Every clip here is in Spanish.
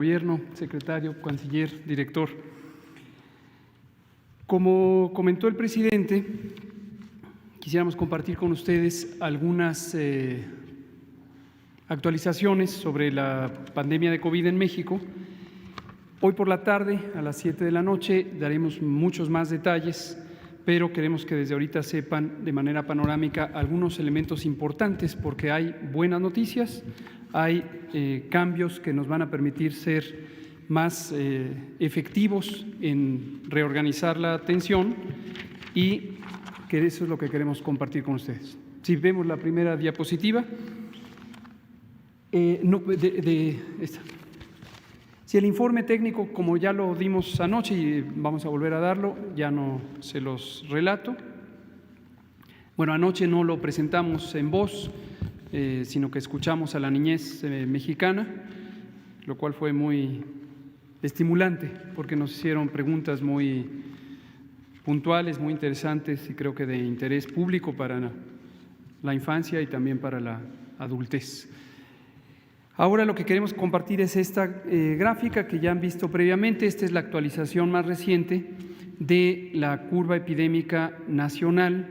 Gobierno, secretario, canciller, director. Como comentó el presidente, quisiéramos compartir con ustedes algunas actualizaciones sobre la pandemia de COVID en México. Hoy por la tarde, a las 7 de la noche, daremos muchos más detalles, pero queremos que desde ahorita sepan de manera panorámica algunos elementos importantes, porque hay buenas noticias, hay cambios que nos van a permitir ser más efectivos en reorganizar la atención y que eso es lo que queremos compartir con ustedes. Si vemos la primera diapositiva, esta. Si el informe técnico, como ya lo dimos anoche y vamos a volver a darlo, ya no se los relato. Bueno, anoche no lo presentamos en voz, sino que escuchamos a la niñez mexicana, lo cual fue muy estimulante porque nos hicieron preguntas muy puntuales, muy interesantes y creo que de interés público para la infancia y también para la adultez. Ahora lo que queremos compartir es esta gráfica que ya han visto previamente. Esta es la actualización más reciente de la curva epidémica nacional,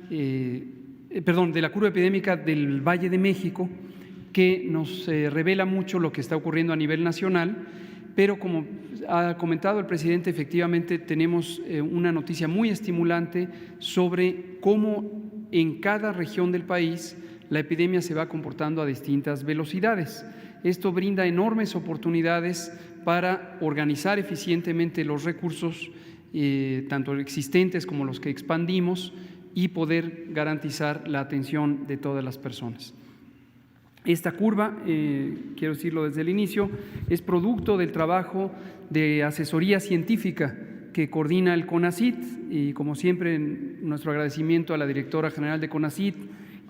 de la curva epidémica del Valle de México, que nos revela mucho lo que está ocurriendo a nivel nacional, pero como ha comentado el presidente, efectivamente tenemos una noticia muy estimulante sobre cómo en cada región del país la epidemia se va comportando a distintas velocidades. Esto brinda enormes oportunidades para organizar eficientemente los recursos, tanto existentes como los que expandimos, y poder garantizar la atención de todas las personas. Esta curva, quiero decirlo desde el inicio, es producto del trabajo de asesoría científica que coordina el CONACYT y, como siempre, nuestro agradecimiento a la directora general de CONACYT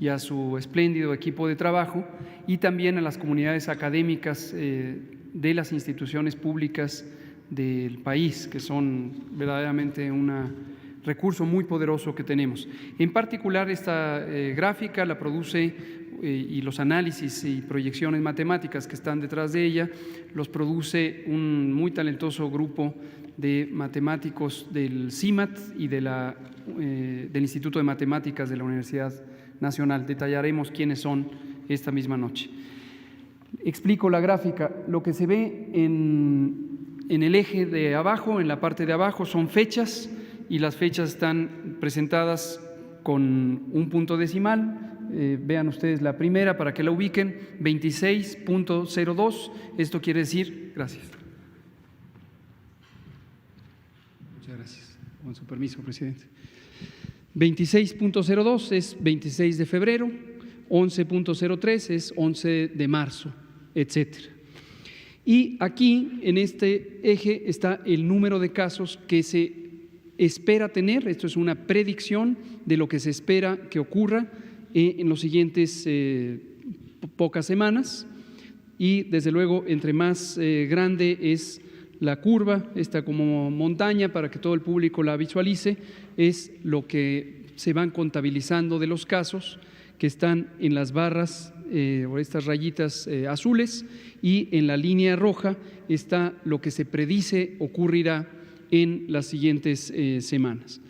y a su espléndido equipo de trabajo, y también a las comunidades académicas de las instituciones públicas del país, que son verdaderamente un recurso muy poderoso que tenemos. En particular, esta gráfica la produce y los análisis y proyecciones matemáticas que están detrás de ella los produce un muy talentoso grupo de matemáticos del CIMAT y del Instituto de Matemáticas de la Universidad Nacional. Detallaremos quiénes son esta misma noche. Explico la gráfica. Lo que se ve en el eje de abajo, en la parte de abajo, son fechas, y las fechas están presentadas con un punto decimal. Vean ustedes la primera para que la ubiquen, 26.02. Esto quiere decir, gracias. Muchas gracias. Con su permiso, presidente. 26.02 es 26 de febrero, 11.03 es 11 de marzo, etcétera. Y aquí, en este eje, está el número de casos que se espera tener. Esto es una predicción de lo que se espera que ocurra en los siguientes pocas semanas, y desde luego entre más grande es la curva, esta como montaña para que todo el público la visualice, es lo que se van contabilizando de los casos que están en las barras o estas rayitas azules, y en la línea roja está lo que se predice ocurrirá en las siguientes semanas.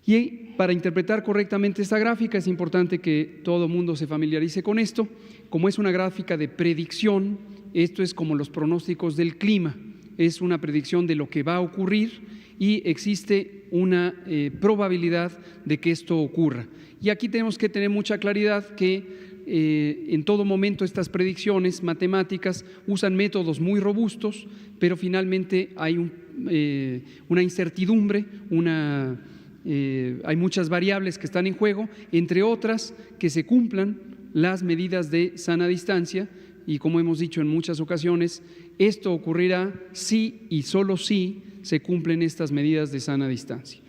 Y para interpretar correctamente esta gráfica es importante que todo el mundo se familiarice con esto. Como es una gráfica de predicción, esto es como los pronósticos del clima, es una predicción de lo que va a ocurrir y existe una probabilidad de que esto ocurra. Y aquí tenemos que tener mucha claridad que en todo momento estas predicciones matemáticas usan métodos muy robustos, pero finalmente hay una incertidumbre, hay muchas variables que están en juego, entre otras que se cumplan las medidas de sana distancia, y como hemos dicho en muchas ocasiones, esto ocurrirá si y solo si se cumplen estas medidas de sana distancia.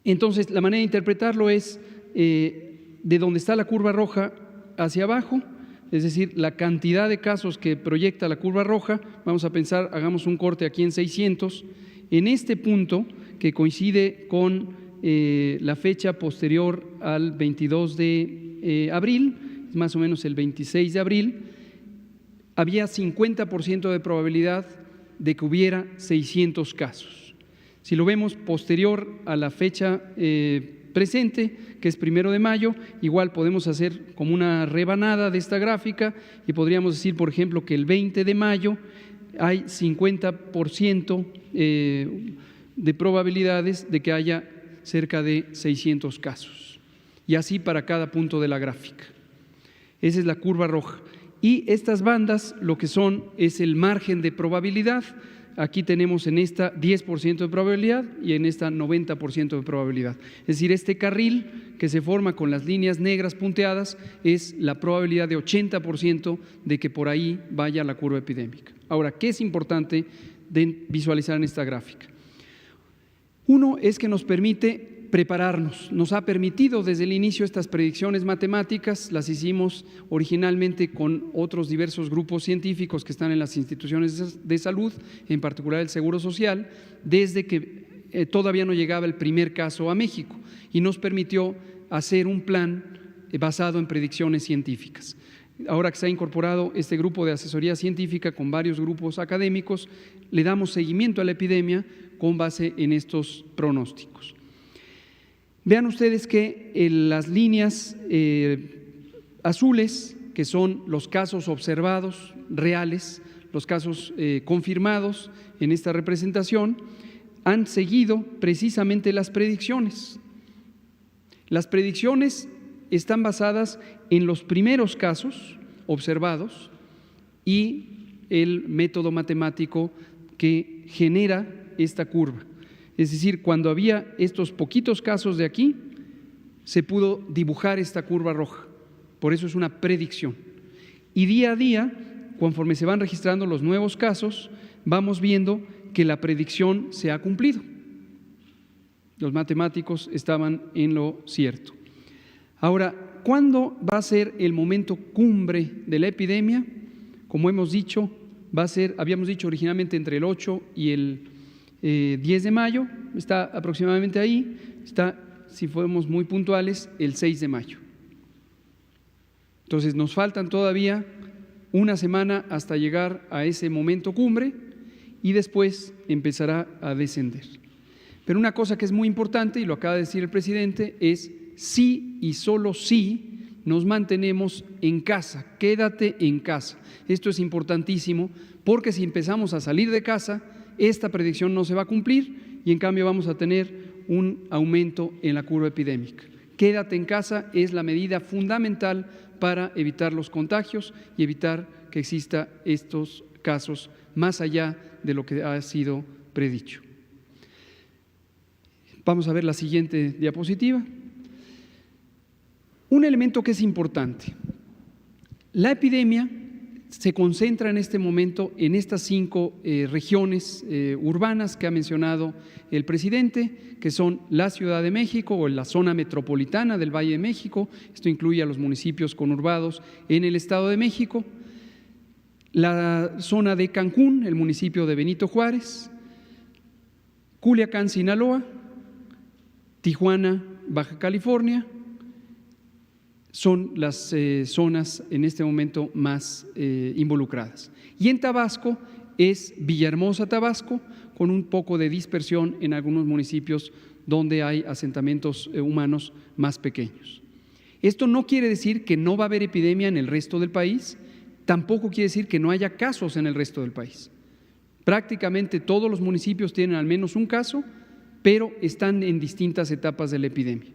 Entonces, la manera de interpretarlo es de donde está la curva roja hacia abajo, es decir, la cantidad de casos que proyecta la curva roja. Vamos a pensar, hagamos un corte aquí en 600, en este punto que coincide con la fecha posterior al 22 de abril, más o menos el 26 de abril, había 50% de probabilidad de que hubiera 600 casos. Si lo vemos posterior a la fecha presente, que es 1 de mayo, igual podemos hacer como una rebanada de esta gráfica y podríamos decir, por ejemplo, que el 20 de mayo hay 50% de probabilidades de que haya cerca de 600 casos. Y así para cada punto de la gráfica. Esa es la curva roja. Y estas bandas lo que son es el margen de probabilidad. Aquí tenemos en esta 10% de probabilidad y en esta 90% de probabilidad. Es decir, este carril que se forma con las líneas negras punteadas es la probabilidad de 80% de que por ahí vaya la curva epidémica. Ahora, ¿qué es importante de visualizar en esta gráfica? Uno es que nos permite prepararnos, nos ha permitido desde el inicio estas predicciones matemáticas, las hicimos originalmente con otros diversos grupos científicos que están en las instituciones de salud, en particular el Seguro Social, desde que todavía no llegaba el primer caso a México y nos permitió hacer un plan basado en predicciones científicas. Ahora que se ha incorporado este grupo de asesoría científica con varios grupos académicos, le damos seguimiento a la epidemia con base en estos pronósticos. Vean ustedes que las líneas azules, que son los casos observados reales, los casos confirmados en esta representación, han seguido precisamente las predicciones. Las predicciones están basadas en los primeros casos observados y el método matemático que genera esta curva. Es decir, cuando había estos poquitos casos de aquí, se pudo dibujar esta curva roja. Por eso es una predicción. Y día a día, conforme se van registrando los nuevos casos, vamos viendo que la predicción se ha cumplido. Los matemáticos estaban en lo cierto. Ahora, ¿cuándo va a ser el momento cumbre de la epidemia? Como hemos dicho, habíamos dicho originalmente entre el 8 y el 10 de mayo, está aproximadamente ahí, está, si fuéramos muy puntuales, el 6 de mayo. Entonces nos faltan todavía una semana hasta llegar a ese momento cumbre y después empezará a descender. Pero una cosa que es muy importante, y lo acaba de decir el presidente, es sí y solo sí nos mantenemos en casa, quédate en casa. Esto es importantísimo porque si empezamos a salir de casa, esta predicción no se va a cumplir y en cambio vamos a tener un aumento en la curva epidémica. Quédate en casa es la medida fundamental para evitar los contagios y evitar que exista estos casos más allá de lo que ha sido predicho. Vamos a ver la siguiente diapositiva. Un elemento que es importante. La epidemia se concentra en este momento en estas 5 regiones urbanas que ha mencionado el presidente, que son la Ciudad de México o la zona metropolitana del Valle de México. Esto incluye a los municipios conurbados en el Estado de México, la zona de Cancún, el municipio de Benito Juárez, Culiacán, Sinaloa, Tijuana, Baja California. Son las zonas en este momento más involucradas. Y en Tabasco es Villahermosa, Tabasco, con un poco de dispersión en algunos municipios donde hay asentamientos humanos más pequeños. Esto no quiere decir que no va a haber epidemia en el resto del país, tampoco quiere decir que no haya casos en el resto del país. Prácticamente todos los municipios tienen al menos un caso, pero están en distintas etapas de la epidemia.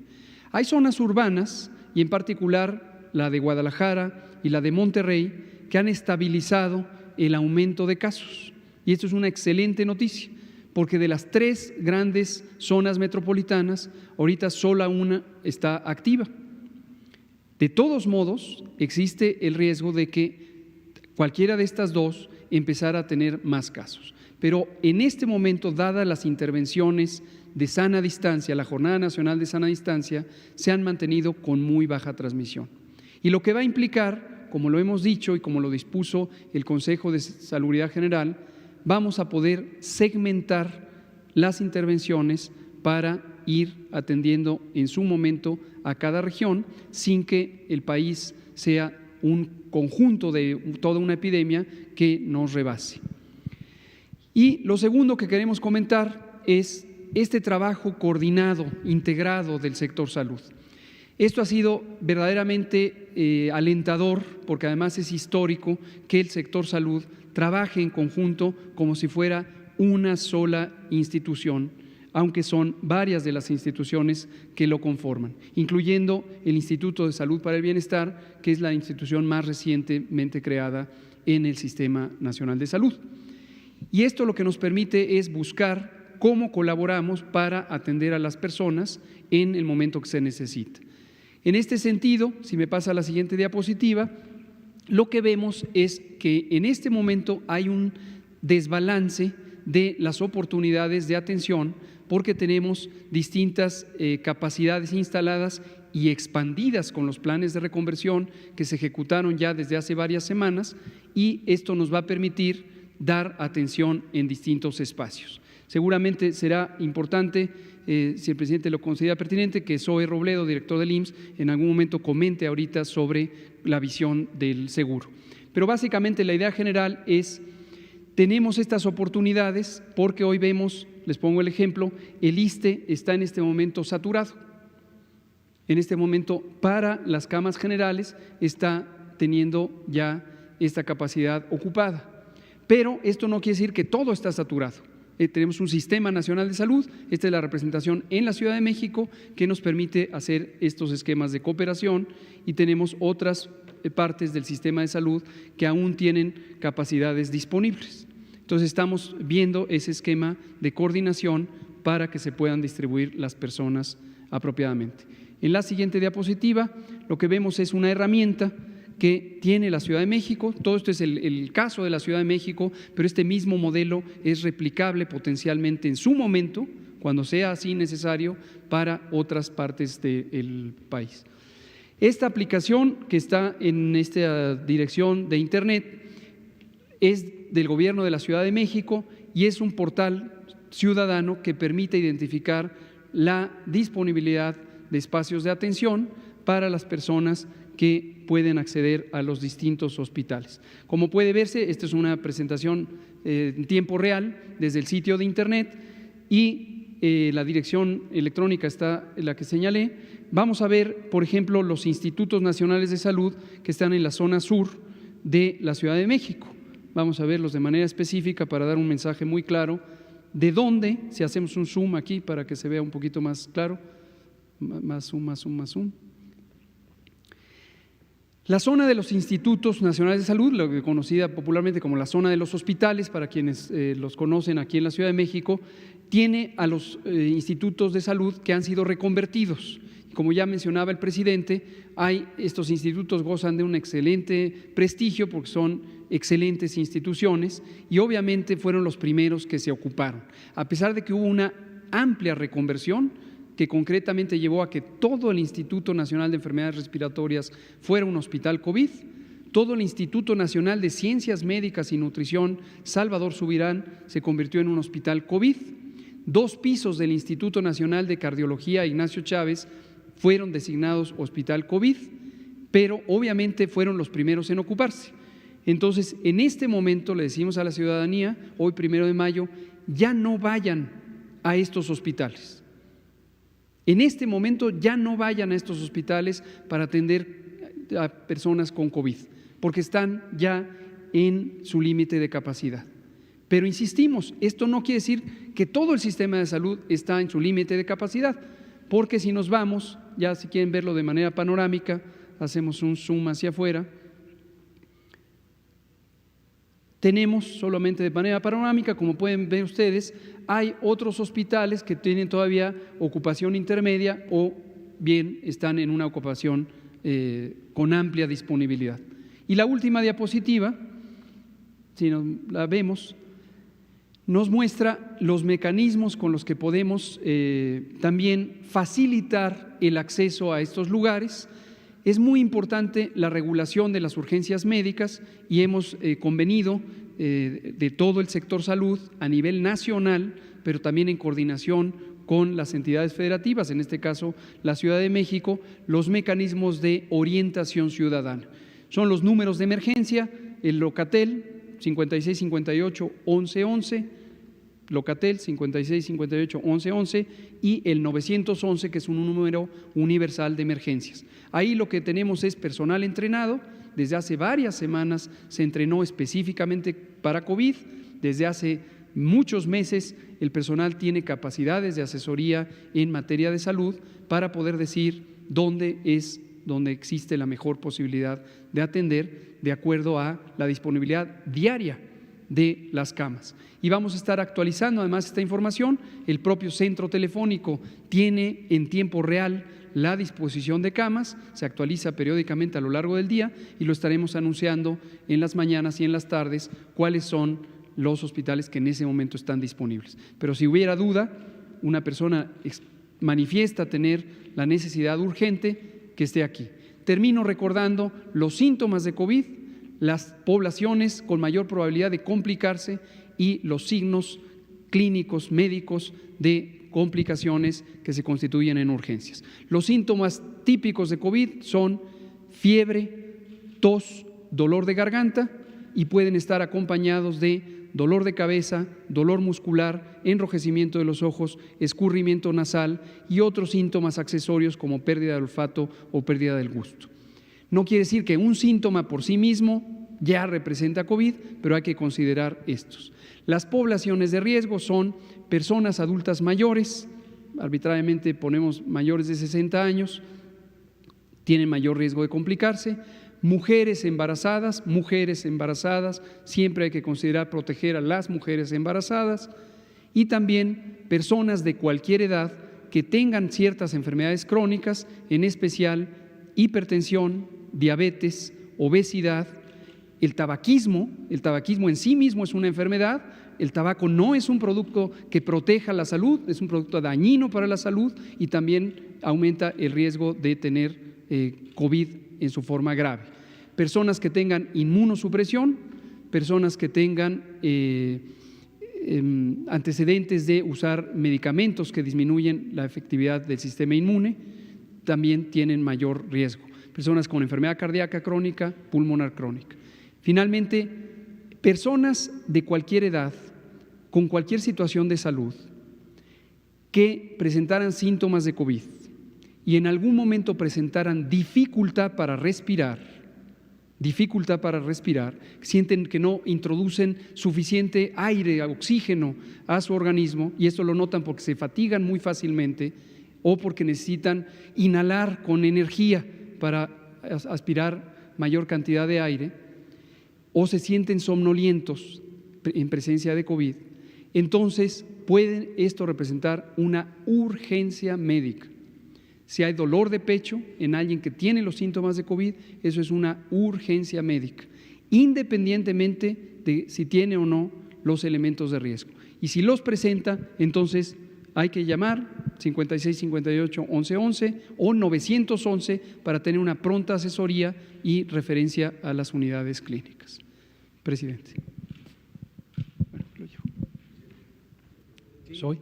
Hay zonas urbanas, y en particular la de Guadalajara y la de Monterrey, que han estabilizado el aumento de casos. Y esto es una excelente noticia, porque de las 3 grandes zonas metropolitanas, ahorita sola una está activa. De todos modos, existe el riesgo de que cualquiera de estas 2 empezara a tener más casos. Pero en este momento, dadas las intervenciones de sana distancia, la Jornada Nacional de Sana Distancia, se han mantenido con muy baja transmisión. Y lo que va a implicar, como lo hemos dicho y como lo dispuso el Consejo de Salubridad General, vamos a poder segmentar las intervenciones para ir atendiendo en su momento a cada región sin que el país sea un conjunto de toda una epidemia que nos rebase. Y lo segundo que queremos comentar es este trabajo coordinado, integrado del sector salud. Esto ha sido verdaderamente alentador, porque además es histórico que el sector salud trabaje en conjunto como si fuera una sola institución, aunque son varias de las instituciones que lo conforman, incluyendo el Instituto de Salud para el Bienestar, que es la institución más recientemente creada en el Sistema Nacional de Salud. Y esto lo que nos permite es buscar cómo colaboramos para atender a las personas en el momento que se necesita. En este sentido, si me pasa a la siguiente diapositiva, lo que vemos es que en este momento hay un desbalance de las oportunidades de atención porque tenemos distintas capacidades instaladas y expandidas con los planes de reconversión que se ejecutaron ya desde hace varias semanas, y esto nos va a permitir dar atención en distintos espacios. Seguramente será importante, si el presidente lo considera pertinente, que Zoe Robledo, director del IMSS, en algún momento comente ahorita sobre la visión del seguro. Pero básicamente la idea general es, tenemos estas oportunidades porque hoy vemos, les pongo el ejemplo, el ISSSTE está en este momento saturado. En este momento, para las camas generales, está teniendo ya esta capacidad ocupada. Pero esto no quiere decir que todo está saturado. Tenemos un Sistema Nacional de Salud, esta es la representación en la Ciudad de México que nos permite hacer estos esquemas de cooperación, y tenemos otras partes del sistema de salud que aún tienen capacidades disponibles. Entonces estamos viendo ese esquema de coordinación para que se puedan distribuir las personas apropiadamente. En la siguiente diapositiva lo que vemos es una herramienta que tiene la Ciudad de México. Todo esto es el caso de la Ciudad de México, pero este mismo modelo es replicable potencialmente en su momento, cuando sea así necesario, para otras partes del país. Esta aplicación que está en esta dirección de Internet es del Gobierno de la Ciudad de México y es un portal ciudadano que permite identificar la disponibilidad de espacios de atención para las personas que pueden acceder a los distintos hospitales. Como puede verse, esta es una presentación en tiempo real desde el sitio de Internet, y la dirección electrónica está la que señalé. Vamos a ver, por ejemplo, los institutos nacionales de salud que están en la zona sur de la Ciudad de México. Vamos a verlos de manera específica para dar un mensaje muy claro de dónde, si hacemos un zoom aquí para que se vea un poquito más claro, más zoom, más zoom, más zoom. La zona de los institutos nacionales de salud, lo que conocida popularmente como la zona de los hospitales, para quienes los conocen aquí en la Ciudad de México, tiene a los institutos de salud que han sido reconvertidos. Como ya mencionaba el presidente, estos institutos gozan de un excelente prestigio porque son excelentes instituciones y obviamente fueron los primeros que se ocuparon. A pesar de que hubo una amplia reconversión, que concretamente llevó a que todo el Instituto Nacional de Enfermedades Respiratorias fuera un hospital COVID, todo el Instituto Nacional de Ciencias Médicas y Nutrición Salvador Subirán se convirtió en un hospital COVID, 2 pisos del Instituto Nacional de Cardiología Ignacio Chávez fueron designados hospital COVID, pero obviamente fueron los primeros en ocuparse. Entonces, en este momento le decimos a la ciudadanía, hoy 1 de mayo, ya no vayan a estos hospitales. En este momento ya no vayan a estos hospitales para atender a personas con COVID, porque están ya en su límite de capacidad. Pero insistimos, esto no quiere decir que todo el sistema de salud está en su límite de capacidad, porque si nos vamos, ya si quieren verlo de manera panorámica, hacemos un zoom hacia afuera. Tenemos solamente de manera panorámica, como pueden ver ustedes, hay otros hospitales que tienen todavía ocupación intermedia o bien están en una ocupación con amplia disponibilidad. Y la última diapositiva, si la vemos, nos muestra los mecanismos con los que podemos también facilitar el acceso a estos lugares. Es muy importante la regulación de las urgencias médicas y hemos convenido de todo el sector salud a nivel nacional, pero también en coordinación con las entidades federativas, en este caso la Ciudad de México, los mecanismos de orientación ciudadana. Son los números de emergencia, el Locatel 5658-1111, Locatel 5658-1111 y el 911, que es un número universal de emergencias. Ahí lo que tenemos es personal entrenado. Desde hace varias semanas se entrenó específicamente para COVID. Desde hace muchos meses el personal tiene capacidades de asesoría en materia de salud para poder decir dónde existe la mejor posibilidad de atender de acuerdo a la disponibilidad diaria de las camas. Y vamos a estar actualizando además esta información. El propio centro telefónico tiene en tiempo real la disposición de camas, se actualiza periódicamente a lo largo del día y lo estaremos anunciando en las mañanas y en las tardes cuáles son los hospitales que en ese momento están disponibles. Pero si hubiera duda, una persona manifiesta tener la necesidad urgente, que esté aquí. Termino recordando los síntomas de COVID, las poblaciones con mayor probabilidad de complicarse y los signos clínicos médicos de complicaciones que se constituyen en urgencias. Los síntomas típicos de COVID son fiebre, tos, dolor de garganta y pueden estar acompañados de dolor de cabeza, dolor muscular, enrojecimiento de los ojos, escurrimiento nasal y otros síntomas accesorios como pérdida de olfato o pérdida del gusto. No quiere decir que un síntoma por sí mismo ya representa COVID, pero hay que considerar estos. Las poblaciones de riesgo son personas adultas mayores, arbitrariamente ponemos mayores de 60 años, tienen mayor riesgo de complicarse. Mujeres embarazadas, siempre hay que considerar proteger a las mujeres embarazadas y también personas de cualquier edad que tengan ciertas enfermedades crónicas, en especial hipertensión, diabetes, obesidad, el tabaquismo en sí mismo es una enfermedad. El tabaco no es un producto que proteja la salud, es un producto dañino para la salud y también aumenta el riesgo de tener COVID en su forma grave. Personas que tengan inmunosupresión, personas que tengan antecedentes de usar medicamentos que disminuyen la efectividad del sistema inmune, también tienen mayor riesgo. Personas con enfermedad cardíaca crónica, pulmonar crónica. Finalmente, personas de cualquier edad, con cualquier situación de salud, que presentaran síntomas de COVID y en algún momento presentaran dificultad para respirar, sienten que no introducen suficiente aire, oxígeno a su organismo, y esto lo notan porque se fatigan muy fácilmente o porque necesitan inhalar con energía para aspirar mayor cantidad de aire, o se sienten somnolientos en presencia de COVID, entonces puede esto representar una urgencia médica. Si hay dolor de pecho en alguien que tiene los síntomas de COVID, eso es una urgencia médica, independientemente de si tiene o no los elementos de riesgo. Y si los presenta, entonces hay que llamar 5658-1111 o 911 para tener una pronta asesoría y referencia a las unidades clínicas. Presidente. Bueno, lo llevo. ¿Soy?